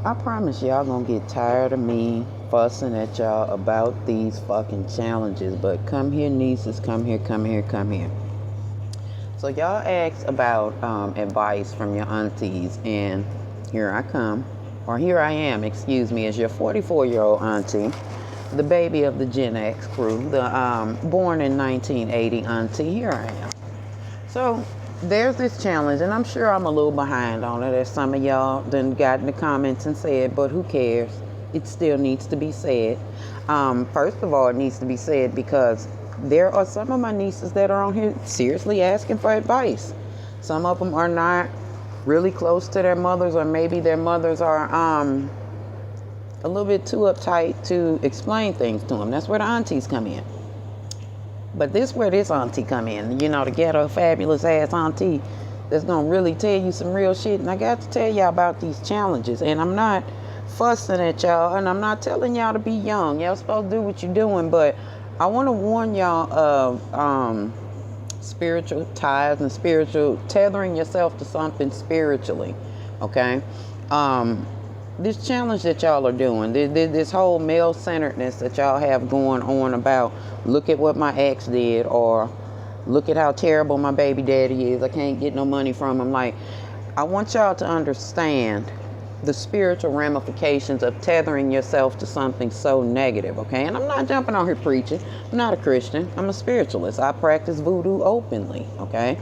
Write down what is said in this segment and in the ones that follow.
I promise y'all gonna get tired of me fussing at y'all about these fucking challenges. But come here, nieces, come here, come here, come here. So y'all asked about advice from your aunties, and here I come, or here I am, excuse me, as your 44-year-old auntie, the baby of the Gen X crew, the born in 1980 auntie. Here I am. So there's this challenge, and I'm sure I'm a little behind on it, as some of y'all done got in the comments and said, but who cares? It still needs to be said. First of all, it needs to be said because there are some of my nieces that are on here seriously asking for advice. Some of them are not really close to their mothers, or maybe their mothers are a little bit too uptight to explain things to them. That's where the aunties come in. But this where this auntie come in, you know, to get a fabulous ass auntie that's gonna really tell you some real shit. And I got to tell y'all about these challenges. And I'm not fussing at y'all, and I'm not telling y'all to be young. Y'all supposed to do what you're doing, but I want to warn y'all of spiritual ties and spiritual tethering yourself to something spiritually. Okay. This challenge that y'all are doing, this whole male-centeredness that y'all have going on about, look at what my ex did, or look at how terrible my baby daddy is, I can't get no money from him. Like, I want y'all to understand the spiritual ramifications of tethering yourself to something so negative, okay? And I'm not jumping on here preaching. I'm not a Christian. I'm a spiritualist. I practice voodoo openly, okay?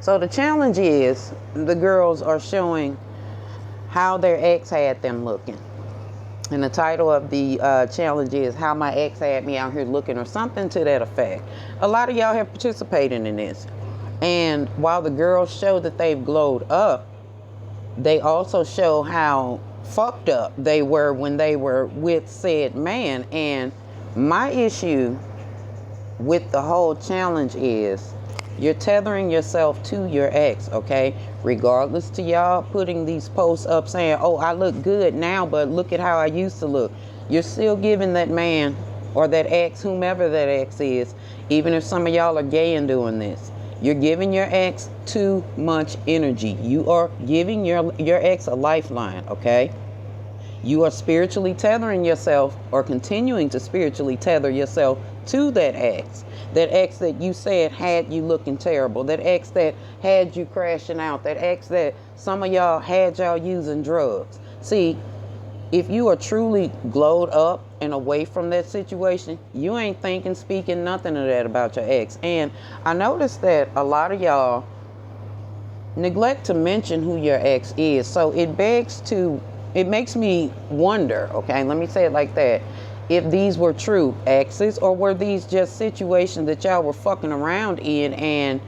So the challenge is the girls are showing how their ex had them looking. And the title of the challenge is How My Ex Had Me Out Here Looking, or something to that effect. A lot of y'all have participated in this. And while the girls show that they've glowed up, they also show how fucked up they were when they were with said man. And my issue with the whole challenge is you're tethering yourself to your ex, okay? Regardless to y'all putting these posts up saying, oh, I look good now, but look at how I used to look. You're still giving that man or that ex, whomever that ex is, even if some of y'all are gay and doing this, you're giving your ex too much energy. You are giving your ex a lifeline, okay? You are spiritually tethering yourself, or continuing to spiritually tether yourself to that ex. That ex that you said had you looking terrible. That ex that had you crashing out. That ex that some of y'all had y'all using drugs. See, if you are truly glowed up and away from that situation, you ain't thinking, speaking, nothing of that about your ex. And I noticed that a lot of y'all neglect to mention who your ex is. So it makes me wonder, okay, let me say it like that, if these were true exes, or were these just situations that y'all were fucking around in, and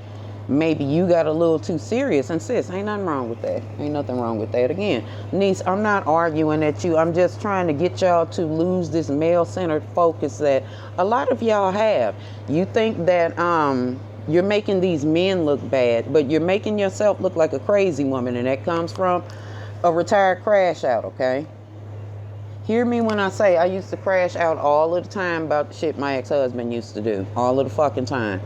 maybe you got a little too serious. And sis, ain't nothing wrong with that. Ain't nothing wrong with that. Again, niece, I'm not arguing at you. I'm just trying to get y'all to lose this male-centered focus that a lot of y'all have. You think that you're making these men look bad, but you're making yourself look like a crazy woman, and that comes from a retired crash out, okay? Hear me when I say I used to crash out all of the time about the shit my ex-husband used to do. All of the fucking time.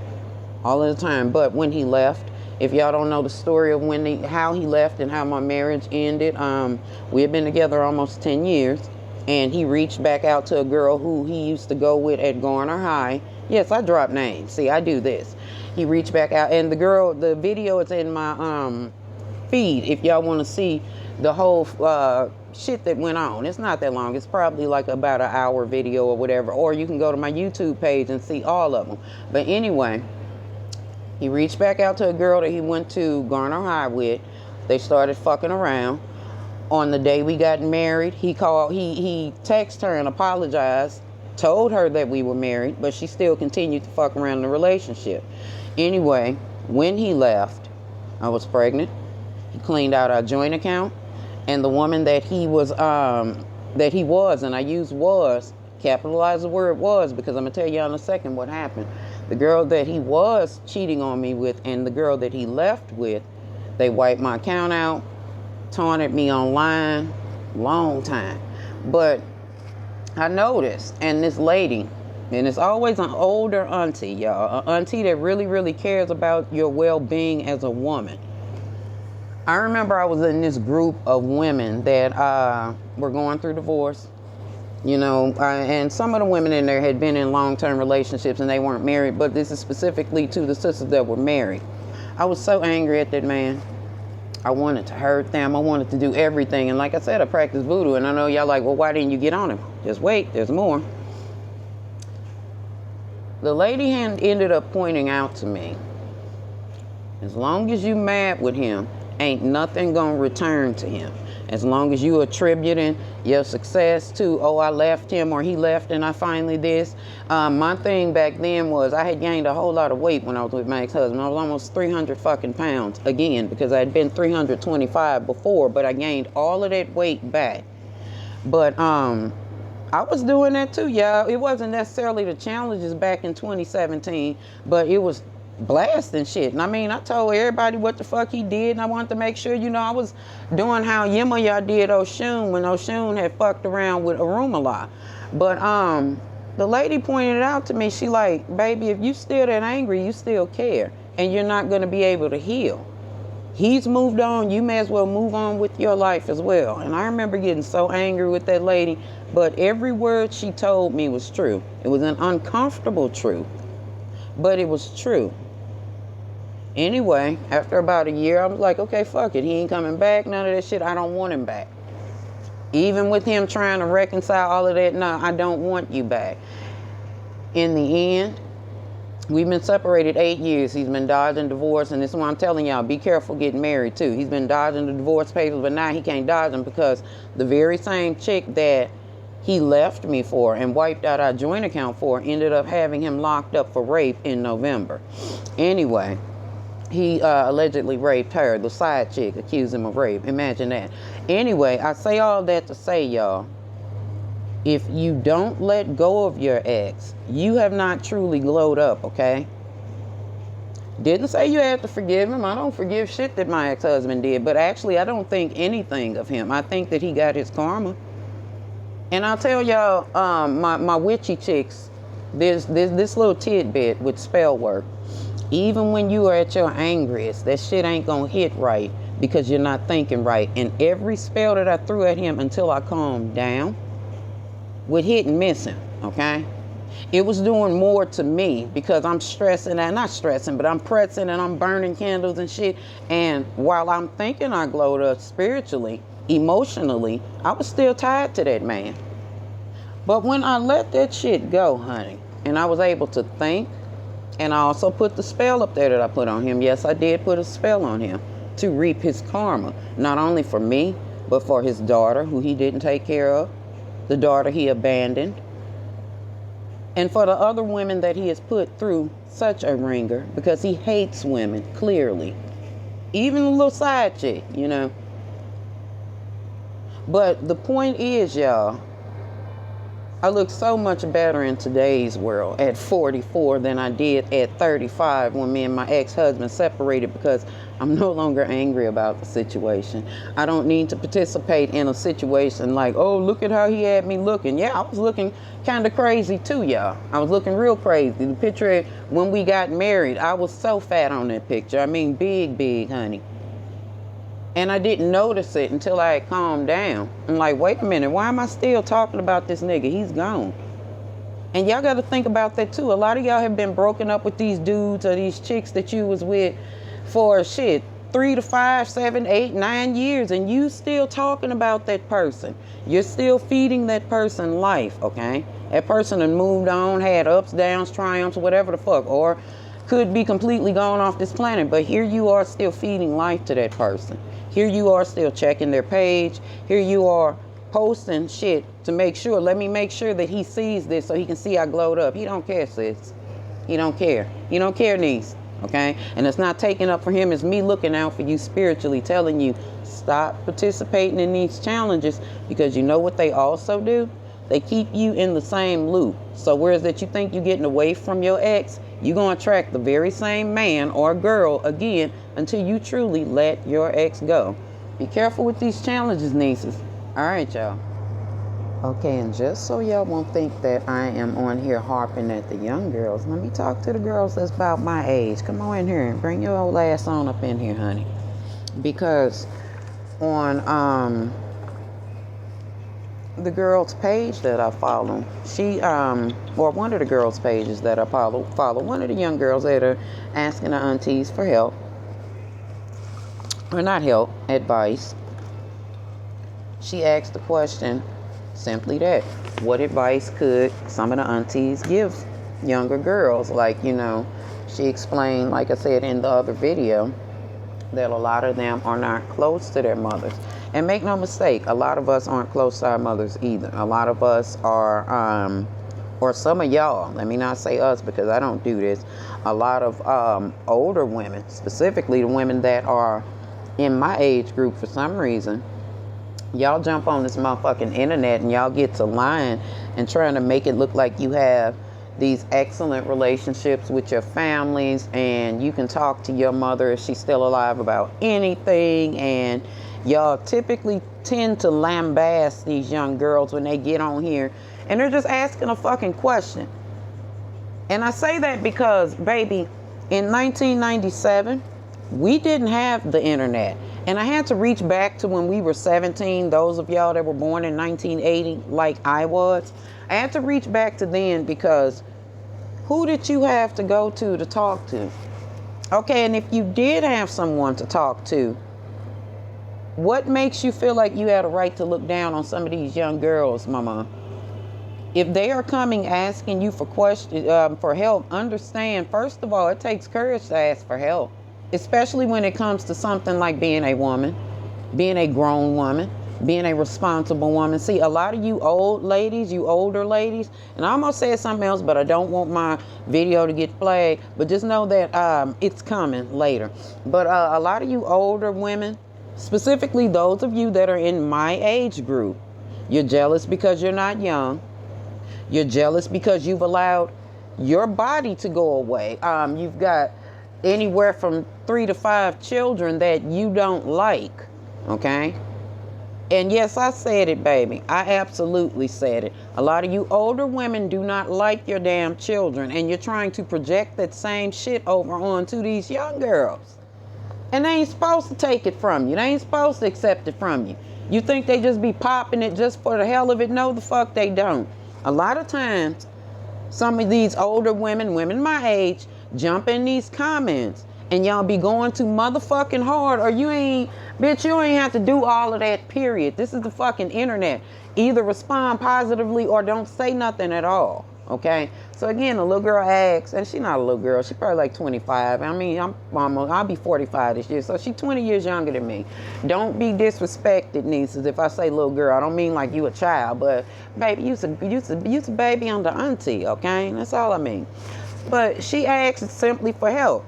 All of the time. But when he left, if y'all don't know the story of how he left and how my marriage ended, we had been together almost 10 years. And he reached back out to a girl who he used to go with at Garner High. Yes, I drop names. See, I do this. He reached back out, and the video is in my feed if y'all want to see the whole shit that went on. It's not that long. It's probably like about an hour video or whatever. Or you can go to my YouTube page and see all of them. But anyway, he reached back out to a girl that he went to Garner High with. They started fucking around. On the day we got married, he texted her and apologized, told her that we were married, but she still continued to fuck around in the relationship. Anyway, when he left, I was pregnant. He cleaned out our joint account, and the woman that he was, and I use was, capitalize the word was, because I'm going to tell you in a second what happened. The girl that he was cheating on me with and the girl that he left with, they wiped my account out, taunted me online, long time. But I noticed, and this lady, and it's always an older auntie, y'all, an auntie that really, really cares about your well-being as a woman. I remember I was in this group of women that were going through divorce. You know, and some of the women in there had been in long-term relationships and they weren't married, but this is specifically to the sisters that were married. I was so angry at that man. I wanted to hurt them. I wanted to do everything. And like I said, I practice voodoo. And I know y'all like, well, why didn't you get on him? Just wait, there's more. The lady ended up pointing out to me, as long as you mad with him, ain't nothing gonna return to him. As long as you attributing your success to, oh, I left him or he left and I finally this. My thing back then was I had gained a whole lot of weight when I was with my ex-husband. I was almost 300 fucking pounds again because I had been 325 before, but I gained all of that weight back. But I was doing that too, y'all. It wasn't necessarily the challenges back in 2017, but it was blasting shit. And I mean, I told everybody what the fuck he did, and I wanted to make sure, you know, I was doing how Yemaya did Oshun when Oshun had fucked around with Arumala. But the lady pointed out to me, she like, baby, if you still that angry, you still care, and you're not going to be able to heal. He's moved on, you may as well move on with your life as well. And I remember getting so angry with that lady, but every word she told me was true. It was an uncomfortable truth, but it was true. Anyway, after about a year, I was like, okay, fuck it. He ain't coming back. None of that shit. I don't want him back. Even with him trying to reconcile all of that, no, I don't want you back. In the end, we've been separated 8 years. He's been dodging divorce, and this is why I'm telling y'all, be careful getting married too. He's been dodging the divorce papers, but now he can't dodge them because the very same chick that he left me for and wiped out our joint account for ended up having him locked up for rape in November. Anyway, he allegedly raped her. The side chick accused him of rape. Imagine that. Anyway, I say all that to say, y'all, if you don't let go of your ex, you have not truly glowed up, okay? Didn't say you had to forgive him. I don't forgive shit that my ex-husband did, but actually I don't think anything of him. I think that he got his karma. And I'll tell y'all, my witchy chicks, there's this little tidbit with spell work. Even when you are at your angriest, that shit ain't gonna hit right because you're not thinking right. And every spell that I threw at him until I calmed down would hit and miss him, okay? It was doing more to me because I'm stressing, and not stressing, but I'm pressing and I'm burning candles and shit. And while I'm thinking I glowed up spiritually, emotionally, I was still tied to that man. But when I let that shit go, honey, and I was able to think, and I also put the spell up there that I put on him. Yes, I did put a spell on him to reap his karma, not only for me, but for his daughter, who he didn't take care of, the daughter he abandoned, and for the other women that he has put through such a ringer because he hates women, clearly. Even a little side chick, you know. But the point is, y'all, I look so much better in today's world at 44 than I did at 35 when me and my ex-husband separated because I'm no longer angry about the situation. I don't need to participate in a situation like, oh, look at how he had me looking. Yeah, I was looking kind of crazy too, y'all. I was looking real crazy. The picture when we got married, I was so fat on that picture. I mean, big, honey. And I didn't notice it until I had calmed down. I'm like, wait a minute, why am I still talking about this nigga? He's gone. And y'all got to think about that too. A lot of y'all have been broken up with these dudes or these chicks that you was with for 3 to 5, 7, 8, 9 years, and you still talking about that person. You're still feeding that person life, okay? That person had moved on, had ups, downs, triumphs, whatever the fuck, or could be completely gone off this planet, but here you are still feeding life to that person. Here you are still checking their page. Here you are posting shit to make sure, let me make sure that he sees this so he can see I glowed up. He don't care, sis. He don't care. He don't care, niece, okay? And it's not taking up for him. It's me looking out for you spiritually, telling you, stop participating in these challenges because you know what they also do? They keep you in the same loop. So whereas that you think you're getting away from your ex, you're going to attract the very same man or girl again until you truly let your ex go. Be careful with these challenges, nieces. All right, y'all. Okay, and just so y'all won't think that I am on here harping at the young girls, let me talk to the girls that's about my age. Come on in here and bring your old ass on up in here, honey. because on the girl's page that I follow, she or one of the girls' pages that I follow one of the young girls that are asking the aunties for help, or not help, advice. She asked the question simply that, what advice could some of the aunties give younger girls? Like, she explained, like I said in the other video, that a lot of them are not close to their mothers. And make no mistake, a lot of us aren't close to our mothers either. A lot of us are, or some of y'all, let me not say us because I don't do this, a lot of older women, specifically the women that are in my age group for some reason, y'all jump on this motherfucking internet and y'all get to lying and trying to make it look like you have these excellent relationships with your families, and you can talk to your mother if she's still alive about anything, and y'all typically tend to lambaste these young girls when they get on here and they're just asking a fucking question. And I say that because, baby, in 1997, we didn't have the internet. And I had to reach back to when we were 17, those of y'all that were born in 1980, like I was. I had to reach back to then because who did you have to go to talk to? Okay, and if you did have someone to talk to, what makes you feel like you had a right to look down on some of these young girls, mama? If they are coming asking you for help, understand, first of all, it takes courage to ask for help, especially when it comes to something like being a woman, being a grown woman, being a responsible woman. See, a lot of you old ladies, you older ladies, and I almost said something else, but I don't want my video to get flagged, but just know that it's coming later. But a lot of you older women, specifically those of you that are in my age group, you're jealous because you're not young. You're jealous because you've allowed your body to go away. You've got anywhere from 3 to 5 children that you don't like, okay? And yes, I said it, baby. I absolutely said it. A lot of you older women do not like your damn children, and you're trying to project that same shit over onto these young girls. And they ain't supposed to take it from you. They ain't supposed to accept it from you. You think they just be popping it just for the hell of it? No, the fuck they don't. A lot of times, some of these older women my age, jump in these comments and y'all be going too motherfucking hard, or you ain't have to do all of that, period. This is the fucking internet. Either respond positively or don't say nothing at all, okay? So again, the little girl asks, and she's not a little girl, she's probably like 25. I mean, I'll be 45 this year, so she's 20 years younger than me. Don't be disrespected, nieces, if I say little girl. I don't mean like you a child, but baby, you's a baby under auntie, okay? That's all I mean. But she asked simply for help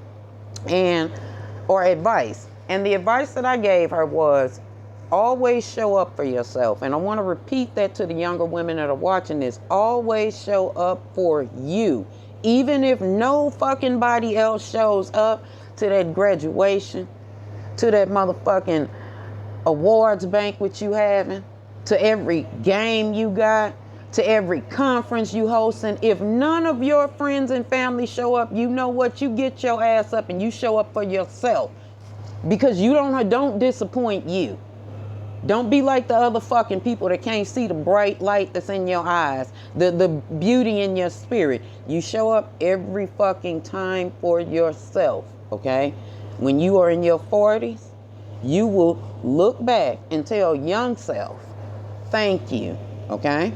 or advice. And the advice that I gave her was, always show up for yourself. And I want to repeat that to the younger women that are watching this. Always show up for you. Even if no fucking body else shows up to that graduation, to that motherfucking awards banquet you having, to every game you got, to every conference you hosting. If none of your friends and family show up, you know what? You get your ass up and you show up for yourself. Because you don't disappoint you. Don't be like the other fucking people that can't see the bright light that's in your eyes, the beauty in your spirit. You show up every fucking time for yourself, okay? When you are in your 40s, you will look back and tell young self, thank you, okay?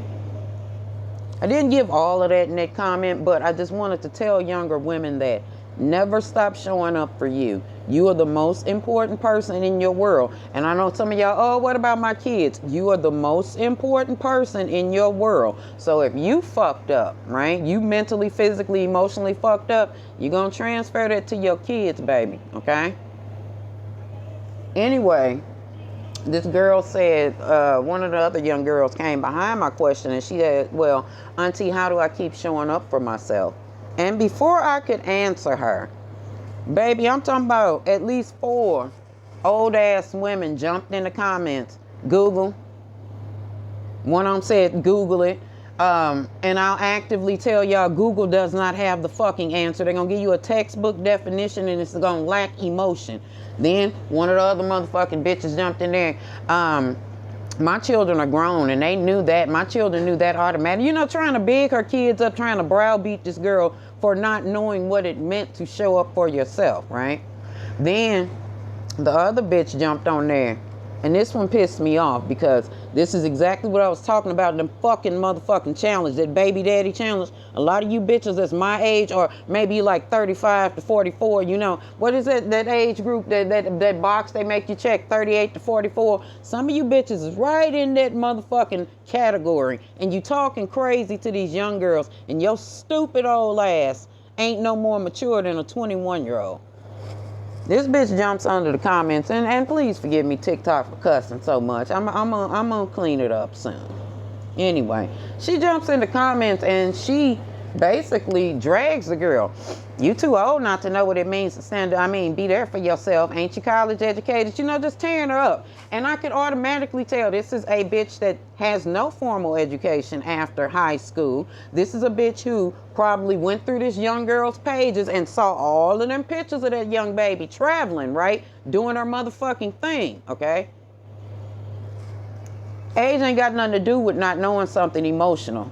I didn't give all of that in that comment, but I just wanted to tell younger women that never stop showing up for you. You are the most important person in your world. And I know some of y'all, oh, what about my kids? You are the most important person in your world. So if you fucked up, right? You mentally, physically, emotionally fucked up, you're going to transfer that to your kids, baby. Okay? Anyway, this girl said, one of the other young girls came behind my question and she said, well, Auntie, how do I keep showing up for myself? And before I could answer her, baby, I'm talking about at least 4 old ass women jumped in the comments. Google. One of them said, Google it. And I'll actively tell y'all Google does not have the fucking answer. They're going to give you a textbook definition and it's going to lack emotion. Then one of the other motherfucking bitches jumped in there. My children are grown and they knew that. My children knew that automatically. You know, trying to big her kids up, trying to browbeat this girl for not knowing what it meant to show up for yourself, right? Then the other bitch jumped on there. And this one pissed me off because this is exactly what I was talking about in the fucking motherfucking challenge, that baby daddy challenge. A lot of you bitches that's my age or maybe like 35 to 44, you know, what is it, that age group, that box they make you check, 38 to 44. Some of you bitches is right in that motherfucking category. And you talking crazy to these young girls and your stupid old ass ain't no more mature than a 21-year-old. This bitch jumps under the comments, and please forgive me, TikTok, for cussing so much. I'm gonna clean it up soon. Anyway, she jumps in the comments and she basically drags the girl. You too old not to know what it means to be there for yourself. Ain't you college educated? You know, just tearing her up. And I could automatically tell this is a bitch that has no formal education after high school. This is a bitch who probably went through this young girl's pages and saw all of them pictures of that young baby traveling, right? Doing her motherfucking thing, okay? Age ain't got nothing to do with not knowing something emotional.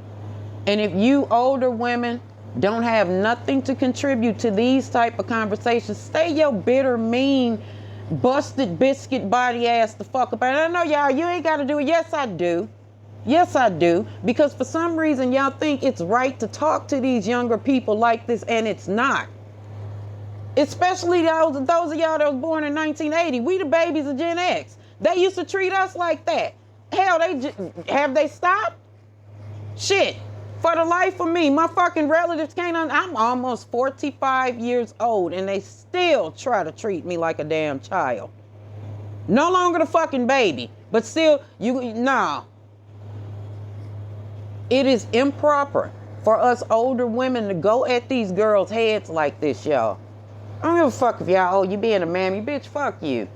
And if you older women don't have nothing to contribute to these type of conversations, stay your bitter, mean, busted biscuit body ass the fuck up. And I know y'all, you ain't got to do it. Yes, I do. Yes, I do. Because for some reason, y'all think it's right to talk to these younger people like this, and it's not. Especially those of y'all that was born in 1980. We the babies of Gen X. They used to treat us like that. Hell, have they stopped? Shit. For the life of me, my fucking relatives I'm almost 45 years old and they still try to treat me like a damn child. No longer the fucking baby, but still, nah. It is improper for us older women to go at these girls' heads like this, y'all. I don't give a fuck if y'all, you being a mammy, bitch, fuck you.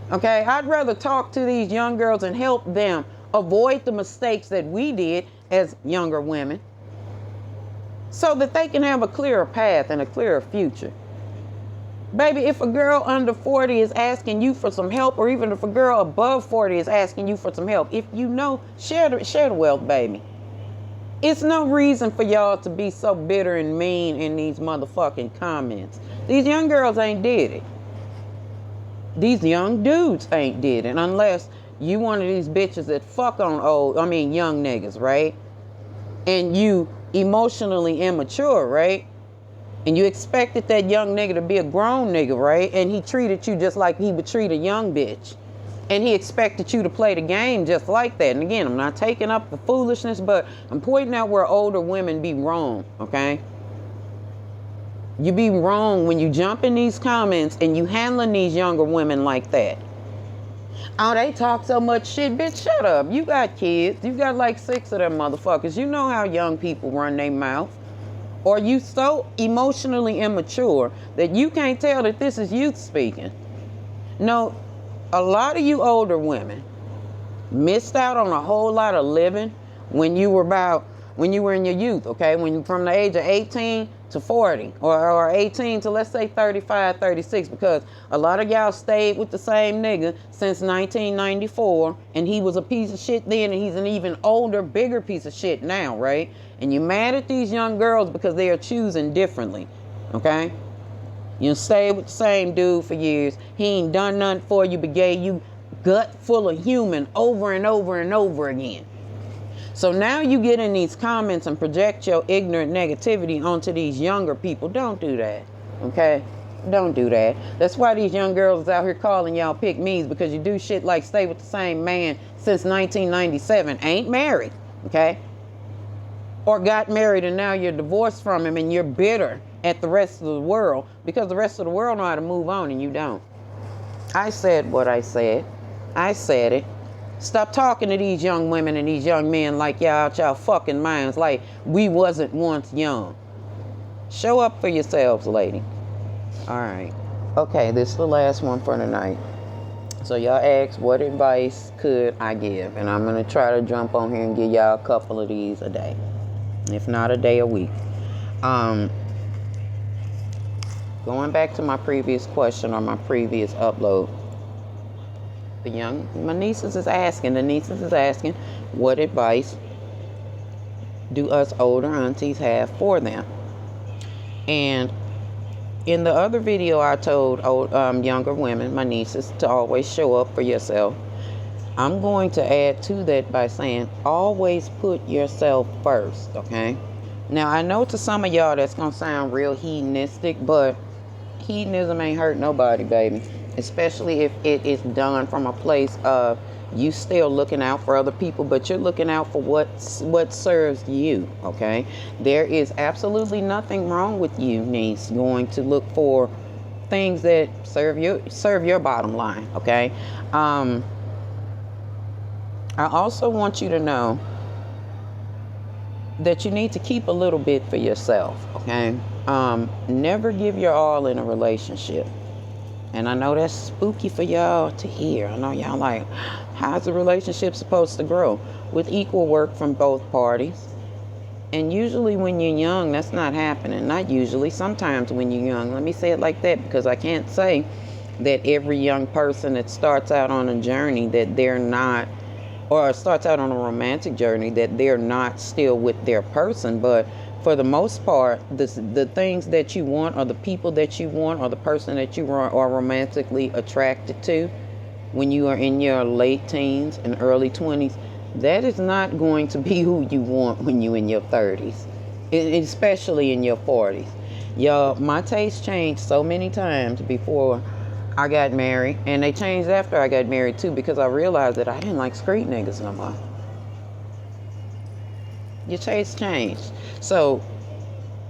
Okay, I'd rather talk to these young girls and help them avoid the mistakes that we did as younger women, so that they can have a clearer path and a clearer future. Baby, if a girl under 40 is asking you for some help, or even if a girl above 40 is asking you for some help, if you know, share the wealth, baby. It's no reason for y'all to be so bitter and mean in these motherfucking comments. These young girls ain't did it. These young dudes ain't did it, unless you one of these bitches that fuck on young niggas, right? And you emotionally immature, right? And you expected that young nigga to be a grown nigga, right? And he treated you just like he would treat a young bitch. And he expected you to play the game just like that. And again, I'm not taking up the foolishness, but I'm pointing out where older women be wrong, okay? You be wrong when you jump in these comments and you handling these younger women like that. Oh, they talk so much shit. Bitch, shut up. You got kids. You got like 6 of them motherfuckers. You know how young people run their mouth. Or you so emotionally immature that you can't tell that this is youth speaking. No, a lot of you older women missed out on a whole lot of living when you were in your youth, okay? From the age of 18 to 40 or 18 to, let's say, 35, 36, because a lot of y'all stayed with the same nigga since 1994, and he was a piece of shit then, and he's an even older, bigger piece of shit now, right? And you mad at these young girls because they are choosing differently, okay? You stayed with the same dude for years. He ain't done nothing for you but gave you gut full of human over and over and over again. So now you get in these comments and project your ignorant negativity onto these younger people. Don't do that, okay? Don't do that. That's why these young girls is out here calling y'all pick me's, because you do shit like stay with the same man since 1997, ain't married, okay? Or got married and now you're divorced from him and you're bitter at the rest of the world because the rest of the world know how to move on and you don't. I said what I said. I said it. Stop talking to these young women and these young men like y'all out y'all fucking minds, like we wasn't once young. Show up for yourselves, lady. All right. Okay, this is the last one for tonight. So y'all asked what advice could I give, and I'm going to try to jump on here and give y'all a couple of these a day. if not a day a week. Going back to my previous question or my previous upload, my nieces is asking, what advice do us older aunties have for them? And in the other video, I told younger women, my nieces, to always show up for yourself. I'm going to add to that by saying, always put yourself first, okay? Now, I know to some of y'all that's going to sound real hedonistic, but hedonism ain't hurt nobody, baby. Especially if it is done from a place of you still looking out for other people, but you're looking out for what serves you, okay? There is absolutely nothing wrong with you, niece, going to look for things that serve your bottom line, okay? I also want you to know that you need to keep a little bit for yourself, okay? Never give your all in a relationship. And I know that's spooky for y'all to hear. I know y'all like, how's a relationship supposed to grow? With equal work from both parties. And usually when you're young, that's not happening. Not usually, sometimes when you're young. Let me say it like that, because I can't say that every young person that starts out on a journey that they're not, or starts out on a romantic journey, that they're not still with their person. But for the most part, the things that you want, or the people that you want, or the person that you are romantically attracted to when you are in your late teens and early 20s, that is not going to be who you want when you're in your 30s, especially in your 40s. Y'all, my taste changed so many times before I got married, and they changed after I got married too, because I realized that I didn't like street niggas no more. Your taste changed. So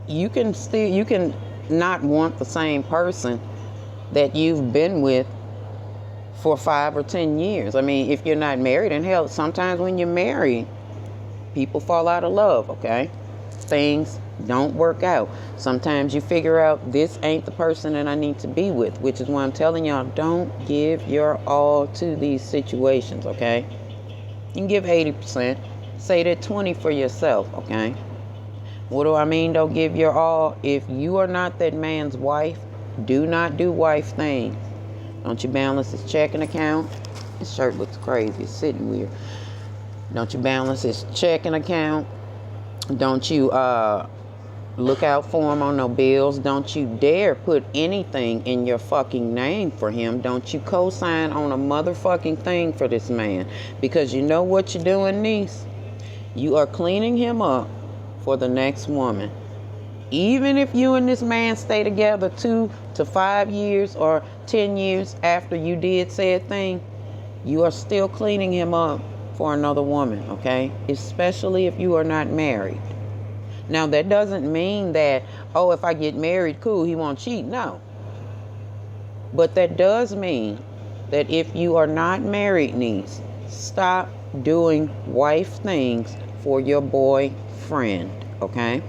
you can not want the same person that you've been with for 5 or 10 years. I mean, if you're not married, and hell, sometimes when you're married, people fall out of love, okay? Things don't work out. Sometimes you figure out this ain't the person that I need to be with, which is why I'm telling y'all, don't give your all to these situations, okay? You can give 80%. Say that 20 for yourself, okay? What do I mean, don't give your all? If you are not that man's wife, do not do wife things. Don't you balance his checking account? His shirt looks crazy. It's sitting weird. Don't you balance his checking account? Don't you look out for him on no bills? Don't you dare put anything in your fucking name for him. Don't you co-sign on a motherfucking thing for this man. Because you know what you're doing, niece? You are cleaning him up for the next woman. Even if you and this man stay together 2 to 5 years or 10 years after you did said thing, you are still cleaning him up for another woman, okay? Especially if you are not married. Now, that doesn't mean that, oh, if I get married, cool, he won't cheat. No. But that does mean that if you are not married, niece, stop doing wife things for your boyfriend, okay?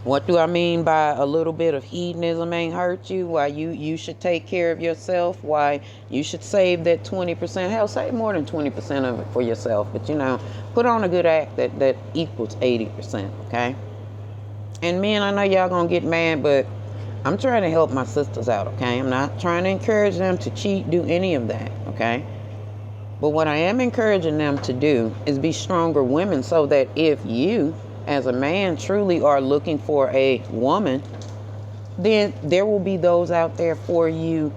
What do I mean by a little bit of hedonism ain't hurt you? Why you should take care of yourself? Why you should save that 20%? Hell, save more than 20% of it for yourself. But, you know, put on a good act that equals 80%, okay? And men, I know y'all gonna get mad, but I'm trying to help my sisters out, okay? I'm not trying to encourage them to cheat, do any of that, okay? But what I am encouraging them to do is be stronger women, so that if you, as a man, truly are looking for a woman, then there will be those out there for you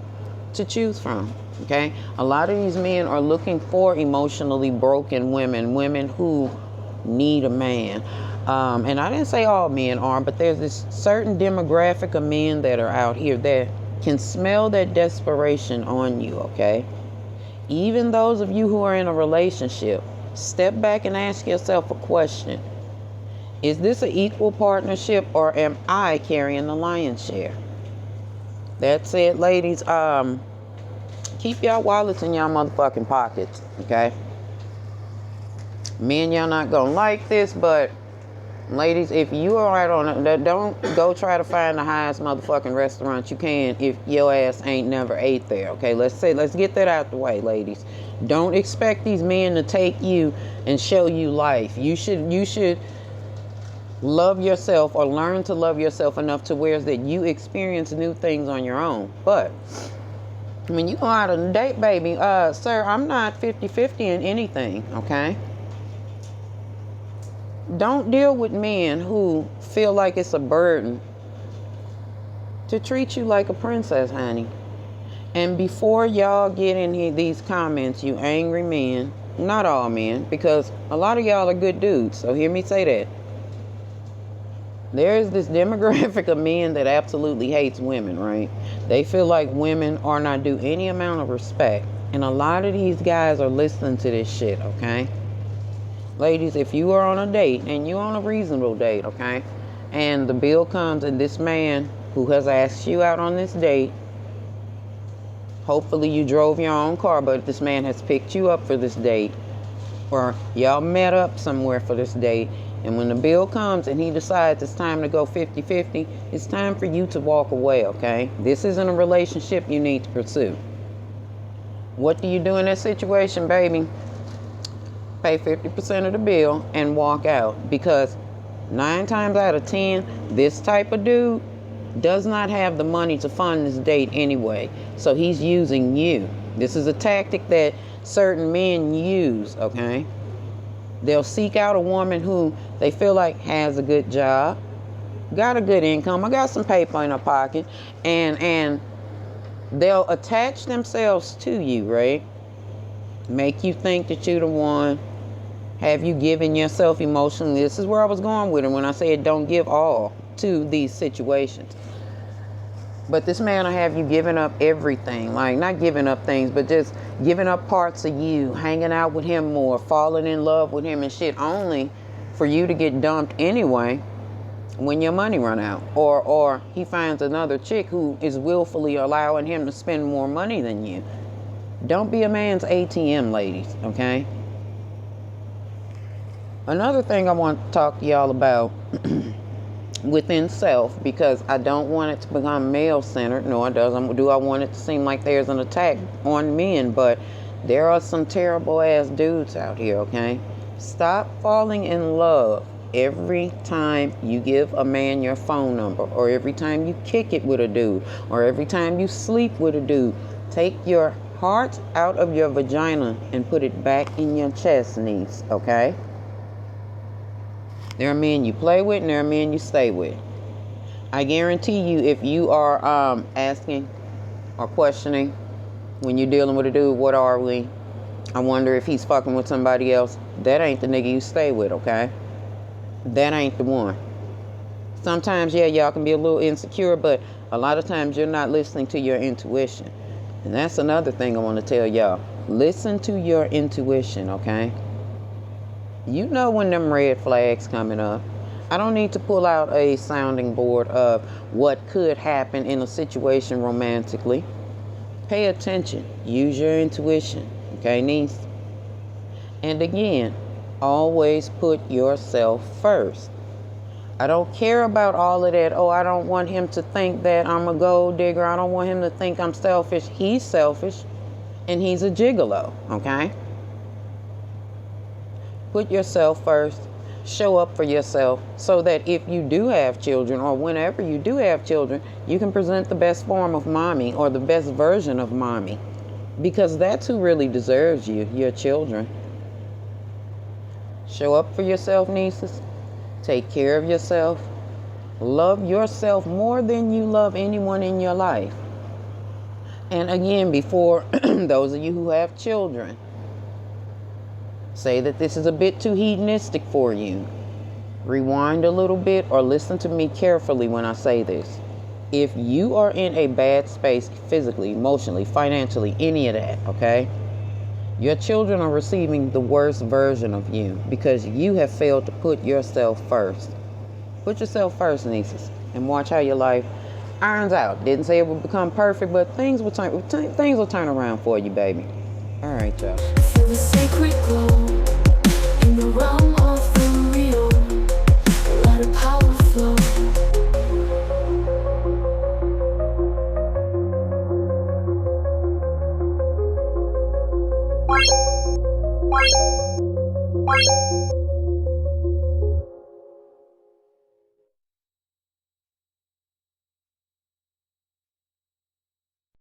to choose from, okay? A lot of these men are looking for emotionally broken women who need a man. And I didn't say all men are, but there's this certain demographic of men that are out here that can smell that desperation on you, okay? Even those of you who are in a relationship, step back and ask yourself a question. Is this an equal partnership, or am I carrying the lion's share? That's it, ladies. Keep y'all wallets in y'all motherfucking pockets, okay? Men, y'all not gonna like this, but ladies, if you are right on it, don't go try to find the highest motherfucking restaurant you can if your ass ain't never ate there, okay? Let's get that out the way, ladies. Don't expect these men to take you and show you life. You should love yourself, or learn to love yourself enough to where that you experience new things on your own. But when you go out on a date, baby, sir, I'm not 50-50 in anything, okay? Don't deal with men who feel like it's a burden to treat you like a princess, honey. And before y'all get in these comments, you angry men, not all men, because a lot of y'all are good dudes, so hear me say that. There is this demographic of men that absolutely hates women, right? They feel like women are not due any amount of respect. And a lot of these guys are listening to this shit, okay? Ladies, if you are on a date, and you're on a reasonable date, okay? And the bill comes, and this man who has asked you out on this date, hopefully you drove your own car, but this man has picked you up for this date, or y'all met up somewhere for this date, and when the bill comes and he decides it's time to go 50-50, it's time for you to walk away, okay? This isn't a relationship you need to pursue. What do you do in that situation, baby? Pay 50% of the bill and walk out, because 9 times out of 10, this type of dude does not have the money to fund this date anyway. So he's using you. This is a tactic that certain men use, okay? They'll seek out a woman who they feel like has a good job, got a good income, or got some paper in her pocket, and they'll attach themselves to you, right? Make you think that you're the one, have you given yourself emotionally. This is where I was going with it when I said don't give all to these situations. But this man will have you giving up everything. Like, not giving up things, but just giving up parts of you, hanging out with him more, falling in love with him and shit, only for you to get dumped anyway when your money run out. Or he finds another chick who is willfully allowing him to spend more money than you. Don't be a man's ATM, ladies, okay? Another thing I want to talk to y'all about within self, because I don't want it to become male-centered, nor do I want it to seem like there's an attack on men, but there are some terrible-ass dudes out here, okay? Stop falling in love every time you give a man your phone number, or every time you kick it with a dude, or every time you sleep with a dude. Take your heart out of your vagina and put it back in your chest, niece, okay? There are men you play with, and there are men you stay with. I guarantee you, if you are asking or questioning when you're dealing with a dude, what are we? I wonder if he's fucking with somebody else. That ain't the nigga you stay with, okay? That ain't the one. Sometimes, yeah, y'all can be a little insecure, but a lot of times you're not listening to your intuition. And that's another thing I want to tell y'all. Listen to your intuition, okay? You know when them red flags coming up. I don't need to pull out a sounding board of what could happen in a situation romantically. Pay attention. Use your intuition. Okay, niece? And again, always put yourself first. I don't care about all of that. Oh, I don't want him to think that I'm a gold digger. I don't want him to think I'm selfish. He's selfish, and he's a gigolo, okay? Put yourself first. Show up for yourself, so that if you do have children, or whenever you do have children, you can present the best form of mommy, or the best version of mommy, because that's who really deserves you, your children. Show up for yourself, nieces. Take care of yourself. Love yourself more than you love anyone in your life. And again, before those of you who have children say that this is a bit too hedonistic for you, rewind a little bit, or listen to me carefully when I say this. If you are in a bad space physically, emotionally, financially, any of that, okay? Your children are receiving the worst version of you because you have failed to put yourself first. Put yourself first, nieces, and watch how your life irons out. Didn't say it would become perfect, but things will turn around for you, baby. All right, y'all. Feel the sacred glow in the realm of the real. Let a power flow.